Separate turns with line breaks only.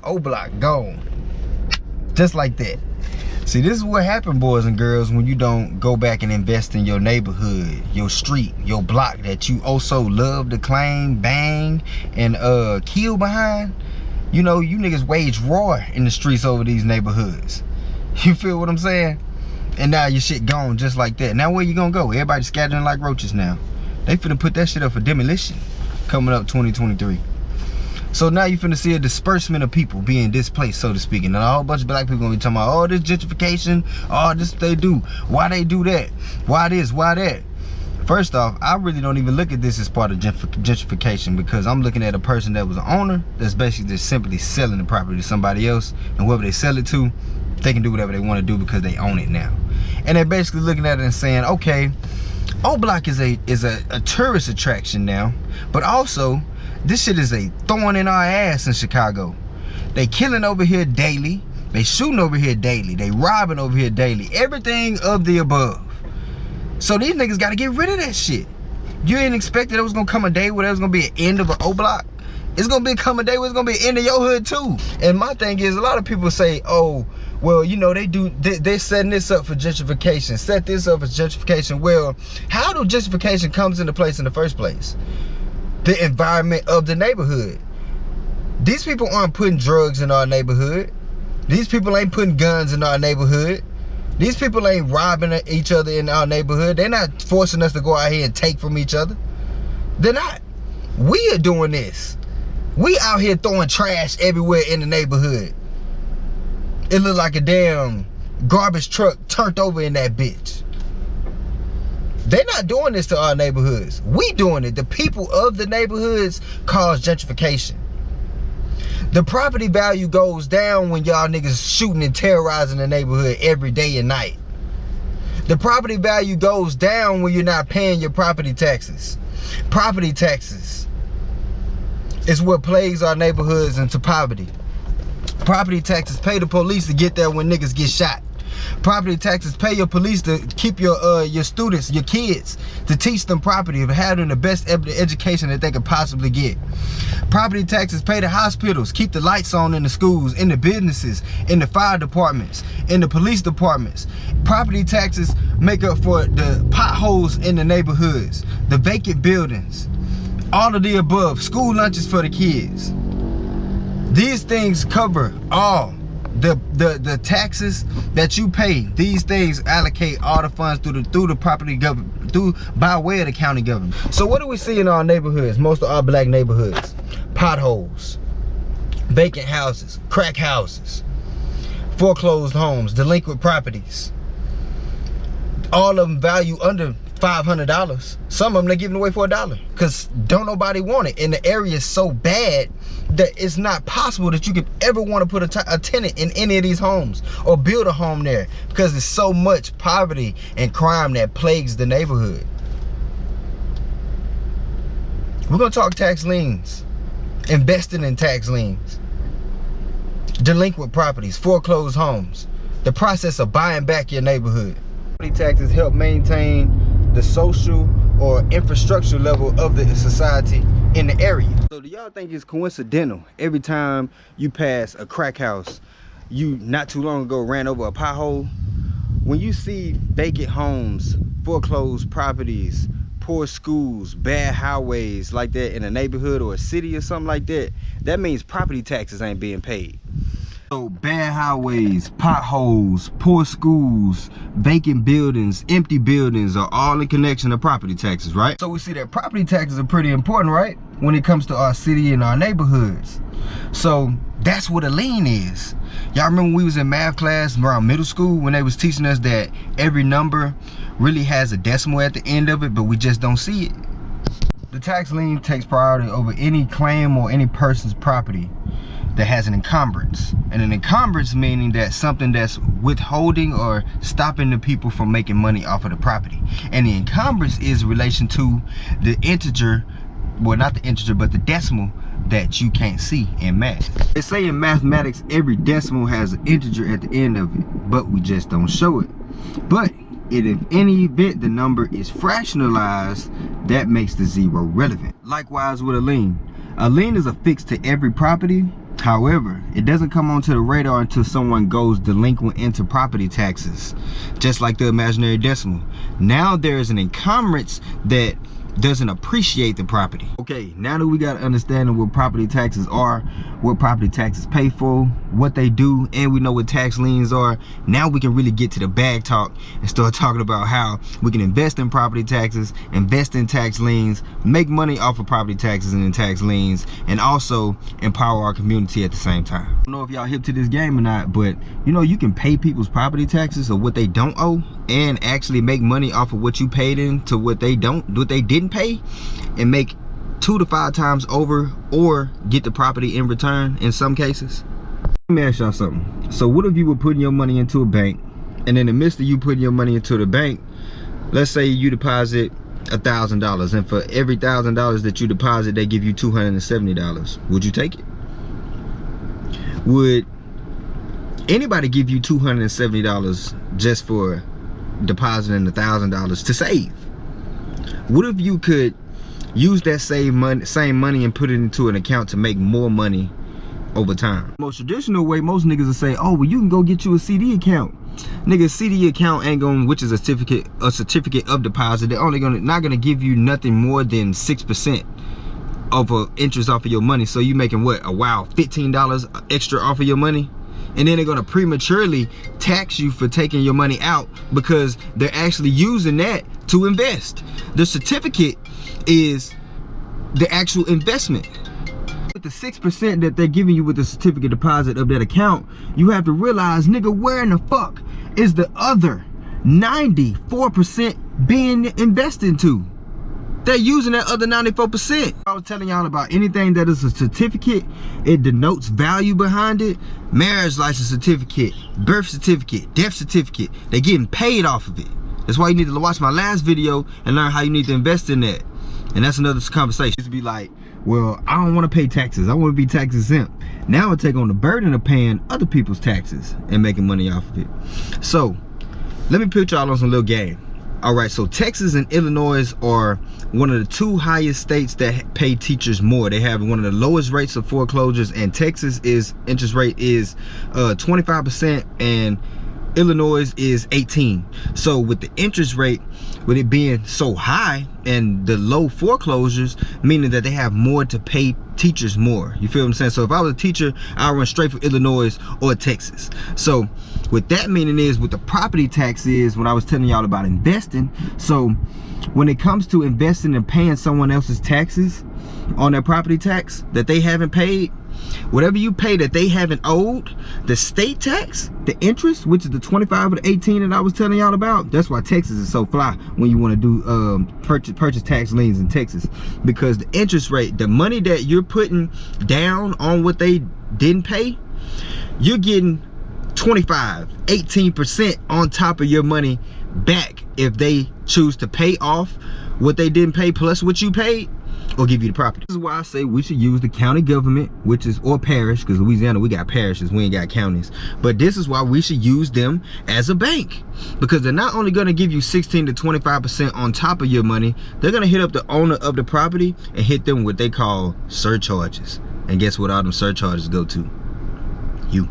O Block gone. Just like that. See, this is what happened, boys and girls, when you don't go back and invest in your neighborhood, your street, your block that you also love to claim, bang, and kill behind. You know, you niggas wage war in the streets over these neighborhoods. You feel what I'm saying? And now your shit gone just like that. Now where you gonna go? Everybody scattering like roaches now. They finna put that shit up for demolition coming up 2023. So now you finna see a disbursement of people being displaced, so to speak. And a whole bunch of black people gonna be talking about, oh, this gentrification, oh, this they do. Why they do that? Why this? Why that? First off, I really don't even look at this as part of gentrification, because I'm looking at a person that was an owner that's basically just simply selling the property to somebody else, and whoever they sell it to, they can do whatever they want to do because they own it now. And they're basically looking at it and saying, okay, O Block is a tourist attraction now, but also this shit is a thorn in our ass in Chicago. They killing over here daily. They shooting over here daily. They robbing over here daily. Everything of the above. So these niggas got to get rid of that shit. You didn't expect that it was going to come a day where there was going to be an end of an O Block. It's going to come a day where it's going to be an end of your hood too. And my thing is, a lot of people say, oh, well, you know, they're setting this up for gentrification. Set this up for gentrification. Well, how do gentrification comes into place in the first place? The environment of the neighborhood. These people aren't putting drugs in our neighborhood. These people ain't putting guns in our neighborhood. These people ain't robbing each other in our neighborhood. They're not forcing us to go out here and take from each other. They're not. We are doing this. We out here throwing trash everywhere in the neighborhood. It look like a damn garbage truck turned over in that bitch. They're not doing this to our neighborhoods. We doing it. The people of the neighborhoods cause gentrification. The property value goes down when y'all niggas shooting and terrorizing the neighborhood every day and night. The property value goes down when you're not paying your property taxes. Property taxes is what plagues our neighborhoods into poverty. Property taxes pay the police to get there when niggas get shot. Property taxes pay your police to keep your students, your kids, to teach them property, of having the best education that they could possibly get. Property taxes pay the hospitals, keep the lights on in the schools, in the businesses, in the fire departments, in the police departments. Property taxes make up for the potholes in the neighborhoods, the vacant buildings, all of the above, school lunches for the kids. These things cover all the taxes that you pay. These things allocate all the funds through the property government, by way of the county government. So what do we see in our neighborhoods, most of our black neighborhoods? Potholes, vacant houses, crack houses, foreclosed homes, delinquent properties. All of them value under $500. Some of them they're giving away for $1 because don't nobody want it. And the area is so bad that it's not possible that you could ever want to put a tenant in any of these homes or build a home there, because there's so much poverty and crime that plagues the neighborhood. We're gonna talk tax liens, investing in tax liens, delinquent properties, foreclosed homes, the process of buying back your neighborhood. Property taxes help maintain the social or infrastructure level of the society in the area. So do y'all think it's coincidental every time you pass a crack house, you not too long ago ran over a pothole? When you see vacant homes, foreclosed properties, poor schools, bad highways like that in a neighborhood or a city or something like that, that means property taxes ain't being paid. So bad highways, potholes, poor schools, vacant buildings, empty buildings are all in connection to property taxes, right? So we see that property taxes are pretty important, right? When it comes to our city and our neighborhoods. So that's what a lien is. Y'all remember when we was in math class around middle school when they was teaching us that every number really has a decimal at the end of it, but we just don't see it? The tax lien takes priority over any claim or any person's property that has an encumbrance. And an encumbrance meaning that something that's withholding or stopping the people from making money off of the property. And the encumbrance is in relation to the integer, well, not the integer, but the decimal that you can't see in math. They say in mathematics every decimal has an integer at the end of it, but we just don't show it. But if in any event the number is fractionalized, that makes the zero relevant. Likewise with a lien. A lien is affixed to every property However, it doesn't come onto the radar until someone goes delinquent into property taxes, just like the imaginary decimal. Now there is an encumbrance that doesn't appreciate the property. Okay, now that we got an understanding of what property taxes are, what property taxes pay for, what they do, and we know what tax liens are, now we can really get to the bag talk and start talking about how we can invest in property taxes, invest in tax liens, make money off of property taxes and in tax liens, and also empower our community at the same time. I don't know if y'all hip to this game or not, but you know, you can pay people's property taxes or what they don't owe and actually make money off of what you paid in to what they didn't pay, and make 2 to 5 times over, or get the property in return in some cases. Let me ask y'all something. So what if you were putting your money into a bank, and in the midst of you putting your money into the bank, let's say you deposit $1,000, and for every $1,000 that you deposit, they give you $270. Would you take it? Would anybody give you $270 just for depositing $1,000 to save? What if you could use that same money and put it into an account to make more money over time? The most traditional way, most niggas will say, oh, well, you can go get you a CD account. Nigga, CD account ain't gonna, which is a certificate of deposit. They're only not gonna give you nothing more than 6% of interest off of your money. So you making what, $15 extra off of your money? And then they're gonna prematurely tax you for taking your money out because they're actually using that to invest. The certificate is the actual investment. With the 6% that they're giving you with the certificate deposit of that account, you have to realize, nigga, where in the fuck is the other 94% being invested into? They're using that other 94%. I was telling y'all about anything that is a certificate, it denotes value behind it. Marriage license certificate, birth certificate, death certificate, they're getting paid off of it. That's why you need to watch my last video and learn how you need to invest in that. And that's another conversation. It used to be like, well, I don't want to pay taxes. I want to be tax exempt. Now I take on the burden of paying other people's taxes and making money off of it. So let me put y'all on some little game. All right, so Texas and Illinois are one of the 2 highest states that pay teachers more. They have one of the lowest rates of foreclosures, and Texas interest rate is 25% and Illinois is 18. So with the interest rate, with it being so high and the low foreclosures, meaning that they have more to pay teachers more. You feel what I'm saying? So if I was a teacher, I would run straight for Illinois or Texas. So what that meaning is, with the property tax is, when I was telling y'all about investing, so when it comes to investing and paying someone else's taxes on their property tax that they haven't paid, whatever you pay that they haven't owed, the state tax, the interest, which is the 25 or the 18 that I was telling y'all about, that's why Texas is so fly when you want to do purchase tax liens in Texas. Because the interest rate, the money that you're putting down on what they didn't pay, you're getting 18% on top of your money back if they choose to pay off what they didn't pay plus what you paid, or give you the property. This is why I say we should use the county government, which is, or parish, because Louisiana, we got parishes, we ain't got counties. But this is why we should use them as a bank, because they're not only gonna give you 16 to 25% on top of your money, they're gonna hit up the owner of the property and hit them what they call surcharges. And guess what all them surcharges go to? You.